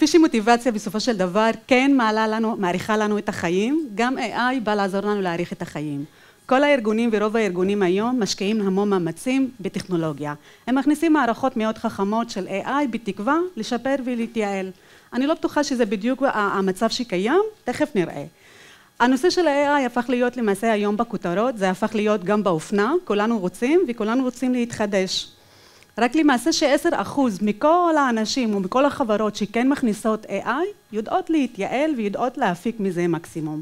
כפי שמוטיבציה בסופו של דבר כן מעריכה לנו את החיים, גם AI בא לעזור לנו להעריך את החיים. כל הארגונים ורוב הארגונים היום משקיעים המון מאמצים בטכנולוגיה. הם מכניסים מערכות מאוד חכמות של AI בתקווה לשפר ולהתייעל. אני לא בטוחה שזה בדיוק המצב שקיים, תכף נראה. הנושא של ה-AI הפך להיות למעשה היום בכותרות, זה הפך להיות גם באופנה, כולנו רוצים וכולנו רוצים להתחדש. רק למעשה ש10% מכל האנשים ומכל החברות שכן מכניסות AI יודעות להתייעל ויודעות להפיק מזה מקסימום.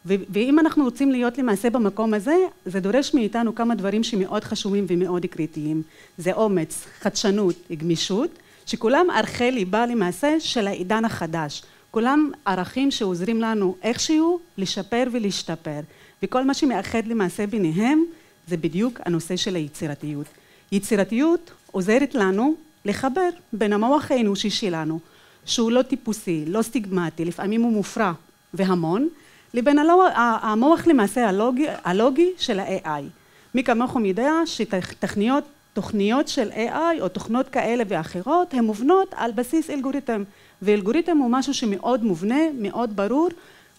ואם אנחנו רוצים להיות למעשה במקום הזה, זה דורש מאיתנו כמה דברים שמאוד חשובים ומאוד קריטיים. זה אומץ, חדשנות, גמישות, שכולם ערכי ליבה למעשה של העידן החדש. כולם ערכים שעוזרים לנו איכשהו לשפר ולהשתפר. וכל מה שמאחד למעשה ביניהם זה בדיוק הנושא של היצירתיות. יצירתיות עוזרת לנו לחבר בין המוח האנושי שלנו, שהוא לא טיפוסי, לא סטיגמטי, לפעמים הוא מופרע והמון, לבין המוח למעשה הלוגי של ה-AI. מי כמוכם יודע שתוכניות של AI או תוכנות כאלה ואחרות הן מובנות על בסיס אלגוריתם, ואלגוריתם הוא משהו שמאוד מובנה, מאוד ברור,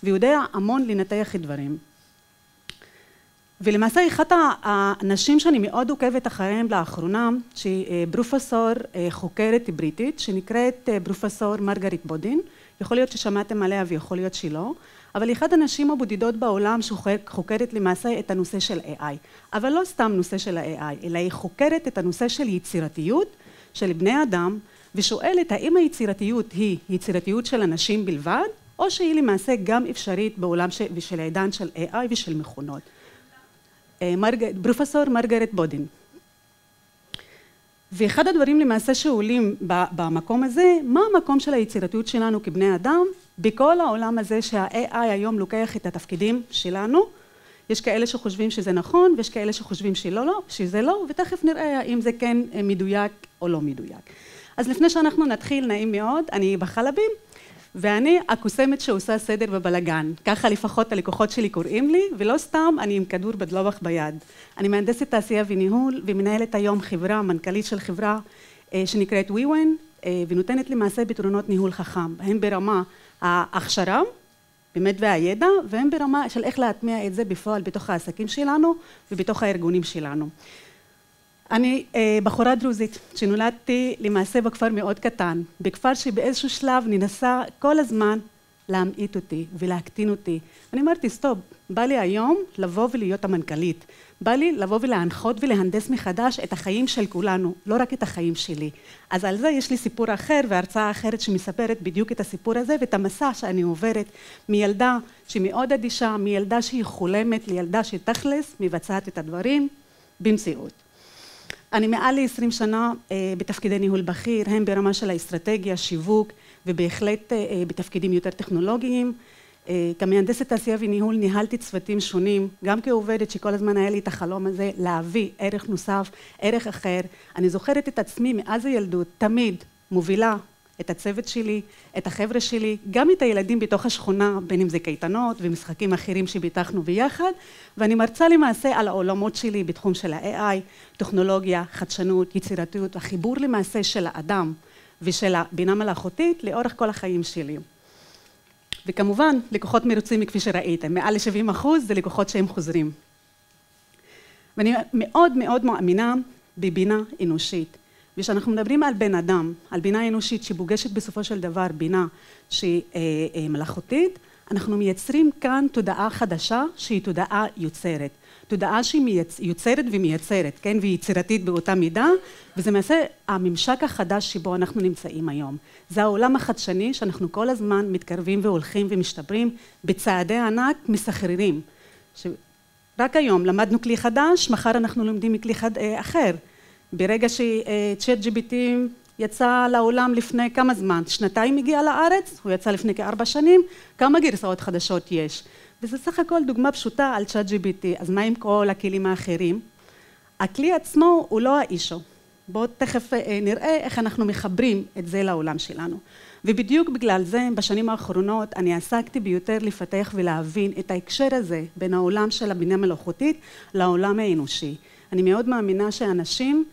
ויודע המון לנתח את דברים. ולמעשה אחת האנשים שאני מאוד עוקבת אחריהם לאחרונה, שהיא פרופסור חוקרת בריטית, שנקראת פרופסור מרגריט בודין, יכול להיות ששמעתם עליה ויכול להיות שלא, אבל אחת הנשים הבודדות בעולם שחוקרת למעשה את הנושא של AI, אבל לא סתם נושא של ה-AI, אלא היא חוקרת את הנושא של יצירתיות של בני אדם, ושואלת האם היצירתיות היא יצירתיות של אנשים בלבד, או שהיא למעשה גם אפשרית בעולם של העידן של AI ושל מכונות. פרופסור מרגריט בודין. ואחד הדברים למעשה שעולים במקום הזה, מה המקום של היצירתיות שלנו כבני אדם, בכל העולם הזה שה-AI היום לוקח את התפקידים שלנו, יש כאלה שחושבים שזה נכון, ויש כאלה שחושבים שזה לא, ותכף נראה אם זה כן מדויק או לא מדויק. אז לפני שאנחנו נתחיל, נעים מאוד, אני בחלבים, ואני הקוסמת שעושה סדר בבלגן. ככה לפחות הלקוחות שלי קוראים לי, ולא סתם אני עם כדור בדלובח ביד. אני מהנדסת תעשייה וניהול, ומנהלת היום חברה, מנכ"לית של חברה שנקראת WeWin, ונותנת למעשה פתרונות ניהול חכם. הם ברמה ההכשרה, באמת והידע, והם ברמה של איך להטמיע את זה בפועל בתוך העסקים שלנו, ובתוך הארגונים שלנו. אני בחורה דרוזית שנולדתי למעשה בכפר מאוד קטן, בכפר שבאיזשהו שלב ננסה כל הזמן להמעיט אותי ולהקטין אותי. אני אמרתי, סטופ, בא לי היום לבוא ולהיות המנכ"לית, בא לי לבוא ולהנחות ולהנדס מחדש את החיים של כולנו, לא רק את החיים שלי. אז על זה יש לי סיפור אחר והרצאה אחרת שמספרת בדיוק את הסיפור הזה ואת המסע שאני עוברת מילדה שמאוד אדישה, מילדה שהיא חולמת לילדה שתכלס מבצעת את הדברים במציאות. אני מעל ל-20 שנה בתפקידי ניהול בכיר, הם ברמה של האסטרטגיה, שיווק, ובהחלט בתפקידים יותר טכנולוגיים. כמהנדסת תעשייה וניהול ניהלתי צוותים שונים, גם כעובדת שכל הזמן היה לי את החלום הזה להביא ערך נוסף, ערך אחר. אני זוכרת את עצמי מאז הילדות, תמיד מובילה את הצוות שלי, את החבר'ה שלי, גם את הילדים בתוך השכונה, בין אם זה קייטנות ומשחקים אחרים שביטחנו ביחד, ואני מרצה למעשה על העולמות שלי בתחום של ה-AI, טכנולוגיה, חדשנות, יצירתיות, החיבור למעשה של האדם ושל הבינה מלאכותית לאורך כל החיים שלי. וכמובן, לקוחות מרוצים כפי שראיתם, מעל ל-70% זה לקוחות שהם חוזרים. ואני מאוד מאוד מאמינה בבינה אנושית. ושאנחנו מדברים על בן אדם, על בינה אנושית שפוגשת בסופו של דבר בינה שהיא מלאכותית, אנחנו מייצרים כאן תודעה חדשה שהיא תודעה יוצרת. תודעה שהיא יוצרת ומייצרת, כן? ויצירתית באותה מידה, וזה מעשה הממשק החדש שבו אנחנו נמצאים היום. זה העולם החדשני שאנחנו כל הזמן מתקרבים והולכים ומשתפרים בצעדי ענק מסחררים. רק היום למדנו כלי חדש, מחר אנחנו לומדים מכלי אחר. ברגע ש-ChatGPT יצא לעולם לפני כמה זמן, 2 הגיע לארץ, הוא יצא לפני כ4 שנים, כמה גרסאות חדשות יש. וזה סך הכל דוגמה פשוטה על ChatGPT, אז מה עם כל הכלים האחרים? הכלי עצמו הוא לא האישו. בואו תכף נראה איך אנחנו מחברים את זה לעולם שלנו. ובדיוק בגלל זה, בשנים האחרונות, אני עסקתי ביותר לפתח ולהבין את ההקשר הזה בין העולם של הבינה מלאכותית לעולם האנושי. אני מאוד מאמינה שאנשים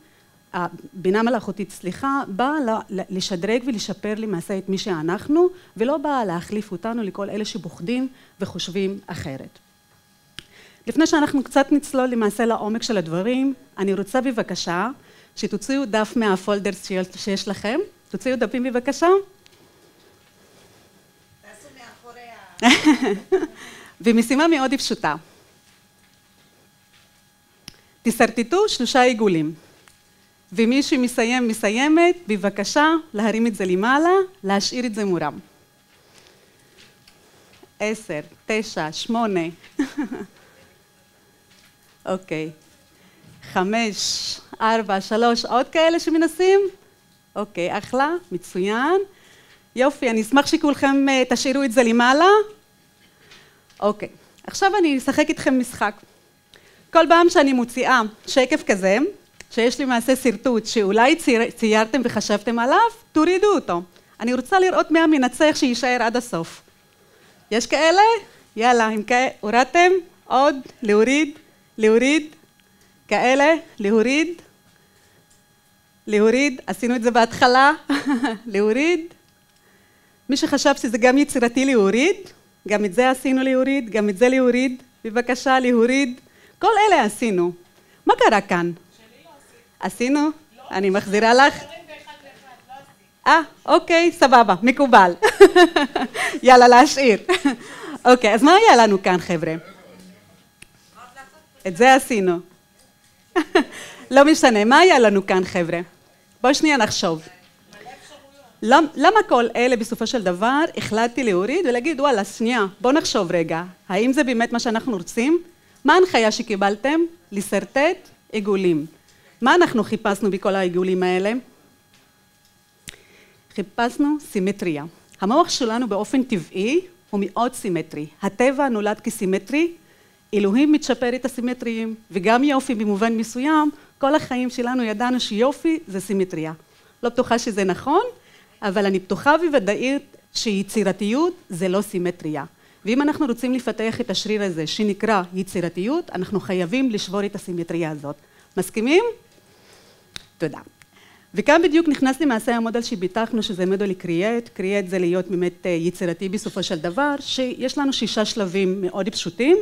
הבינה מלאכותית, סליחה, באה לשדרג ולשפר למעשה את מי שאנחנו, ולא באה להחליף אותנו לכל אלה שפוחדים וחושבים אחרת. לפני שאנחנו קצת נצלול למעשה לעומק של הדברים, אני רוצה בבקשה שתוציאו דף מהפולדר שיש לכם. תוציאו דפים בבקשה. תעשו מאחורי ומשימה מאוד פשוטה. תסרטטו 3 עיגולים. ומי מסיימת, בבקשה להרים את זה למעלה, להשאיר את זה מורם. 10, 9, 8. אוקיי. 5, 4, 3, עוד כאלה שמנסים? אוקיי, אחלה, מצוין. יופי, אני אשמח שכולכם תשאירו את זה למעלה. אוקיי, עכשיו אני אשחק איתכם משחק. כל פעם שאני מוציאה שקף כזה, שיש למעשה סרטוט שאולי ציירתם וחשבתם עליו, תורידו אותו. אני רוצה לראות מי המנצח שישאר עד הסוף. יש כאלה? יאללה, אם כאלה, הורדתם? עוד, להוריד, להוריד, כאלה, להוריד, להוריד, עשינו את זה בהתחלה, להוריד. מי שחשב שזה גם יצירתי להוריד, גם את זה עשינו להוריד, גם את זה להוריד, בבקשה להוריד. כל אלה עשינו. מה קרה כאן? עשינו? אני מחזירה לך. אוקיי, סבבה, מקובל. יאללה, להשאיר. אוקיי, אז מה היה לנו כאן, חבר'ה? את זה עשינו. לא משנה, מה היה לנו כאן, חבר'ה? בואו שנייה נחשוב. למה כל אלה בסופו של דבר החלטתי להוריד ולהגיד, וואלה, שנייה, בואו נחשוב רגע. האם זה באמת מה שאנחנו רוצים? מה ההנחיה שקיבלתם? לסרטט עיגולים. מה אנחנו חיפשנו בכל העיגולים האלה? חיפשנו סימטריה. המוח שלנו באופן טבעי הוא מאוד סימטרי. הטבע נולד כסימטרי, אלוהים מתשפר את הסימטריים, וגם יופי במובן מסוים, כל החיים שלנו ידענו שיופי זה סימטריה. לא בטוחה שזה נכון, אבל אני בטוחה בוודאית שיצירתיות זה לא סימטריה. ואם אנחנו רוצים לפתח את השריר הזה שנקרא יצירתיות, אנחנו חייבים לשבור את הסימטריה הזאת. מסכימים? תודה. וכאן בדיוק נכנס למעשה המודל שביטחנו שזה מודל קריאט. קריאט זה להיות באמת יצירתי בסופו של דבר, שיש לנו 6 שלבים מאוד פשוטים.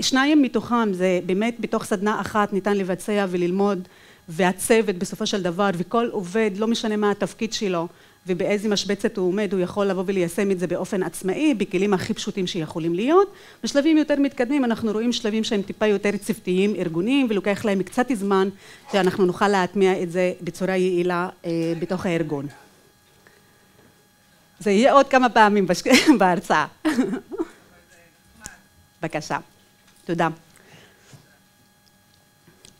2 מתוכם זה באמת בתוך סדנה אחת ניתן לבצע וללמוד, והצוות בסופו של דבר, וכל עובד, לא משנה מה התפקיד שלו, ובאיזה משבצת הוא עומד, הוא יכול לבוא וליישם את זה באופן עצמאי, בכלים הכי פשוטים שיכולים להיות. בשלבים יותר מתקדמים אנחנו רואים שלבים שהם טיפה יותר צוותיים, ארגוניים, ולוקח להם קצת זמן שאנחנו נוכל להטמיע את זה בצורה יעילה בתוך הארגון. זה יהיה עוד כמה פעמים בהרצאה. בבקשה. תודה.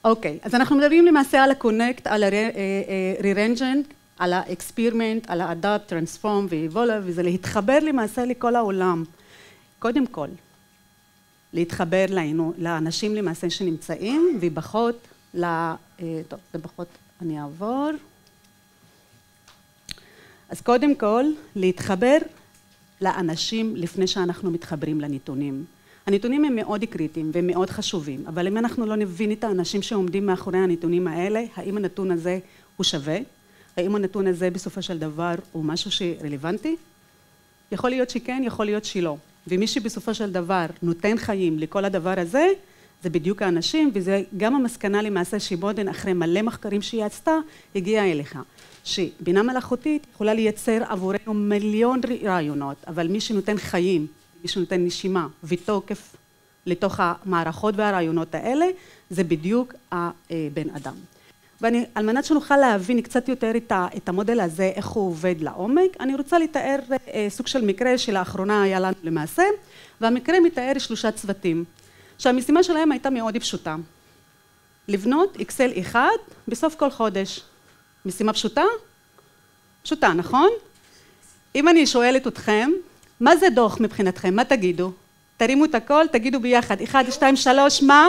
אוקיי, אז אנחנו מדברים למעשה על הקונקט, על ה-re-ranging, על האקספירמנט, על ה-adapt, transform ו-evolve, וזה להתחבר למעשה לכל העולם. קודם כל, להתחבר לאנשים למעשה שנמצאים, ובחות, טוב, זה פחות אני אעבור. אז קודם כל, להתחבר לאנשים לפני שאנחנו מתחברים לנתונים. הנתונים הם מאוד קריטיים ומאוד חשובים, אבל אם אנחנו לא נבין את האנשים שעומדים מאחורי הנתונים האלה, האם הנתון הזה הוא שווה? האם הנתון הזה בסופו של דבר הוא משהו שרלוונטי? יכול להיות שכן, יכול להיות שלא. ומי שבסופו של דבר נותן חיים לכל הדבר הזה, זה בדיוק האנשים, וזה גם המסקנה למעשה שבודן אחרי מלא מחקרים שהיא עשתה, הגיעה אליך. שבינה מלאכותית יכולה לייצר עבורנו מיליון רעיונות, אבל מי שנותן חיים, מי שנותן נשימה ותוקף לתוך המערכות והרעיונות האלה, זה בדיוק הבן אדם. ועל מנת שנוכל להבין קצת יותר את המודל הזה, איך הוא עובד לעומק, אני רוצה לתאר סוג של מקרה שלאחרונה היה לנו למעשה, והמקרה מתאר 3 צוותים, שהמשימה שלהם הייתה מאוד פשוטה. לבנות אקסל אחד בסוף כל חודש. משימה פשוטה? פשוטה, נכון? אם אני שואלת אתכם, מה זה דוח מבחינתכם? מה תגידו? תרימו את הכל, תגידו ביחד. 1, 2, 3, מה?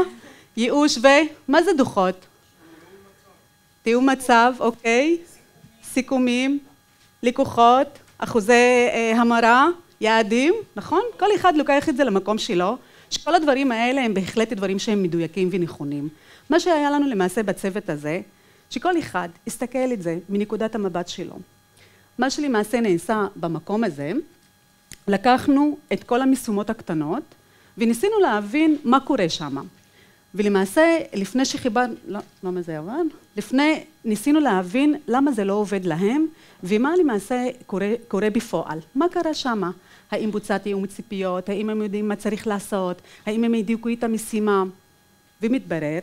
ייאוש מה זה דוחות? תיאום מצב, אוקיי. סיכומים, לקוחות, אחוזי המרה, יעדים, נכון? כל אחד לוקח את זה למקום שלו, שכל הדברים האלה הם בהחלט דברים שהם מדויקים ונכונים. מה שהיה לנו למעשה בצוות הזה, שכל אחד יסתכל את זה מנקודת המבט שלו. מה שלמעשה נעשה במקום הזה, לקחנו את כל המשימות הקטנות וניסינו להבין מה קורה שם. ולמעשה לפני שחיברנו, למה זה עבד? ניסינו להבין למה זה לא עובד להם ומה למעשה קורה בפועל. מה קרה שם? האם בוצע תיאום ציפיות? האם הם יודעים מה צריך לעשות? האם הם הדייקו את המשימה? ומתברר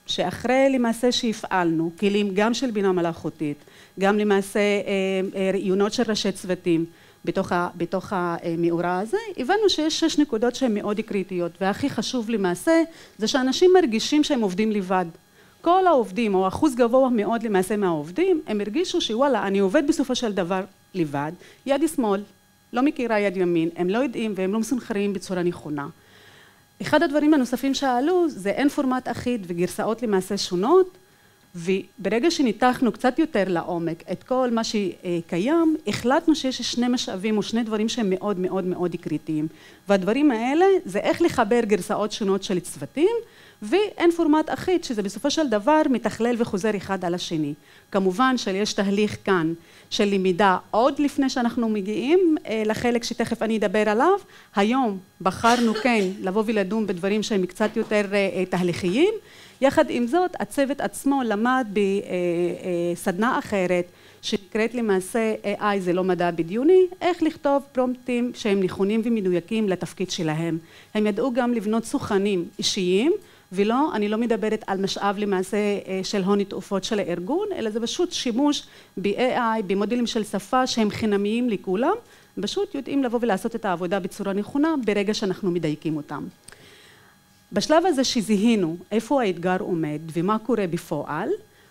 שאחרי למעשה שהפעלנו כלים גם של בינה מלאכותית, גם למעשה ראיונות של ראשי צוותים בתוך המאורע הזה, הבנו שיש 6 נקודות שהן מאוד קריטיות, והכי חשוב למעשה זה שאנשים מרגישים שהם עובדים לבד. כל העובדים, או אחוז גבוה מאוד למעשה מהעובדים, הם הרגישו שוואלה, אני עובד בסופו של דבר לבד, יד שמאל, לא מכירה יד ימין, הם לא יודעים והם לא מסונכרנים בצורה נכונה. אחד הדברים הנוספים שעלו זה אין פורמט אחיד וגרסאות למעשה שונות, וברגע שניתחנו קצת יותר לעומק את כל מה שקיים, החלטנו שיש 2 משאבים או 2 דברים שהם מאוד מאוד מאוד קריטיים. והדברים האלה זה איך לחבר גרסאות שונות של צוותים, ואין פורמט אחיד שזה בסופו של דבר מתכלל וחוזר אחד על השני. כמובן שיש תהליך כאן של למידה עוד לפני שאנחנו מגיעים לחלק שתכף אני אדבר עליו. היום בחרנו כן לבוא ולדון בדברים שהם קצת יותר תהליכיים. יחד עם זאת הצוות עצמו למד בסדנה אחרת שנקראת למעשה AI זה לא מדע בדיוני, איך לכתוב פרומפטים שהם נכונים ומדויקים לתפקיד שלהם. הם ידעו גם לבנות סוכנים אישיים, ולא, אני לא מדברת על משאב למעשה של הון תועפות של הארגון, אלא זה פשוט שימוש ב-AI, במודלים של שפה שהם חינמיים לכולם, פשוט יודעים לבוא ולעשות את העבודה בצורה נכונה ברגע שאנחנו מדייקים אותם. בשלב הזה שזיהינו איפה האתגר עומד ומה קורה בפועל,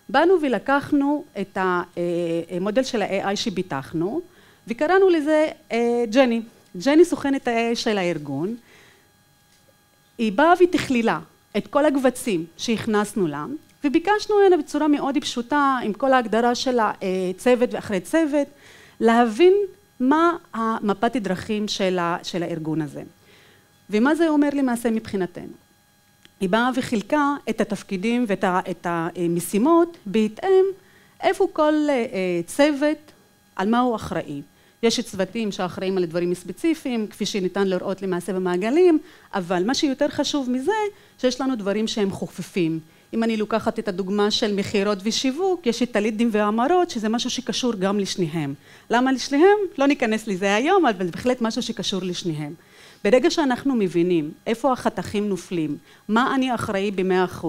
באנו ולקחנו את המודל של ה-AI שביטחנו, וקראנו לזה ג'ני. ג'ני סוכנת ה-AI של הארגון. היא באה ותכלילה את כל הקבצים שהכנסנו לה, וביקשנו ממנה בצורה מאוד פשוטה, עם כל ההגדרה של הצוות ואחרי צוות, להבין מה המפת הדרכים של הארגון הזה. ומה זה אומר למעשה מבחינתנו? היא באה וחילקה את התפקידים ואת המשימות בהתאם איפה כל צוות על מה הוא אחראי. יש צוותים שאחראים על דברים ספציפיים, כפי שניתן לראות למעשה במעגלים, אבל מה שיותר חשוב מזה, שיש לנו דברים שהם חופפים. אם אני לוקחת את הדוגמה של מכירות ושיווק, יש את הלידים והמרות, שזה משהו שקשור גם לשניהם. למה לשניהם? לא ניכנס לזה היום, אבל בהחלט משהו שקשור לשניהם. ברגע שאנחנו מבינים איפה החתכים נופלים, מה אני אחראי ב100%,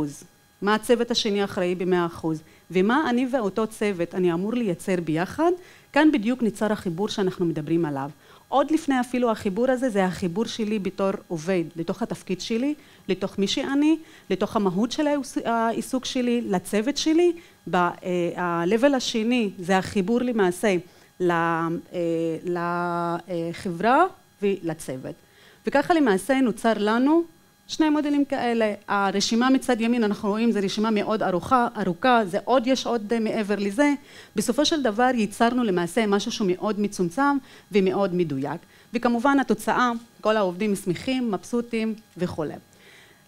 מה הצוות השני אחראי ב100%, ומה אני ואותו צוות אני אמור לייצר ביחד, כאן בדיוק ניצר החיבור שאנחנו מדברים עליו. עוד לפני אפילו החיבור הזה, זה החיבור שלי בתור עובד, לתוך התפקיד שלי, לתוך מי שאני, לתוך המהות של העיסוק שלי, לצוות שלי. ב-level השני זה החיבור למעשה לחברה ולצוות. וככה למעשה נוצר לנו 2 מודלים כאלה. הרשימה מצד ימין אנחנו רואים זה רשימה מאוד ארוכה, זה יש עוד מעבר לזה. בסופו של דבר ייצרנו למעשה משהו שהוא מאוד מצומצם ומאוד מדויק. וכמובן התוצאה, כל העובדים שמחים, מבסוטים וכו'.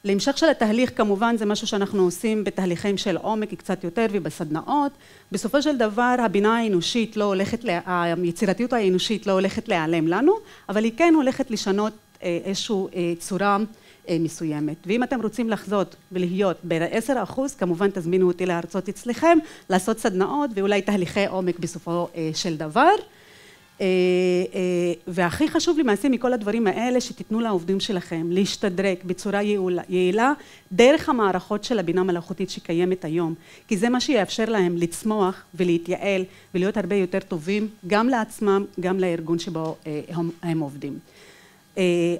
להמשך של התהליך כמובן זה משהו שאנחנו עושים בתהליכים של עומק קצת יותר ובסדנאות. בסופו של דבר הבינה האנושית לא הולכת, היצירתיות האנושית לא הולכת להיעלם לנו, אבל היא כן הולכת לשנות איזושהי צורה מסוימת. ואם אתם רוצים לחזות ולהיות ב10%, כמובן תזמינו אותי להרצות אצלכם, לעשות סדנאות ואולי תהליכי עומק בסופו של דבר. והכי חשוב למעשה מכל הדברים האלה שתיתנו לעובדים שלכם להשתדרג בצורה יעילה דרך המערכות של הבינה מלאכותית שקיימת היום, כי זה מה שיאפשר להם לצמוח ולהתייעל ולהיות הרבה יותר טובים גם לעצמם, גם לארגון שבו הם עובדים.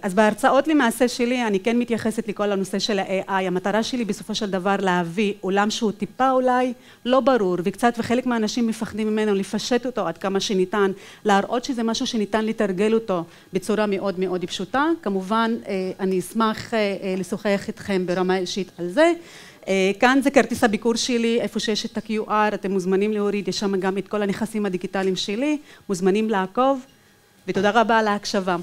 אז בהרצאות למעשה שלי אני כן מתייחסת לכל הנושא של ה-AI. המטרה שלי בסופו של דבר להביא עולם שהוא טיפה אולי לא ברור וקצת וחלק מהאנשים מפחדים ממנו, לפשט אותו עד כמה שניתן, להראות שזה משהו שניתן לתרגל אותו בצורה מאוד מאוד פשוטה. כמובן אני אשמח לשוחח איתכם ברמה אישית על זה. כאן זה כרטיס הביקור שלי, איפה שיש את ה-QR, אתם מוזמנים להוריד, יש שם גם את כל הנכסים הדיגיטליים שלי, מוזמנים לעקוב, ותודה רבה על ההקשבה.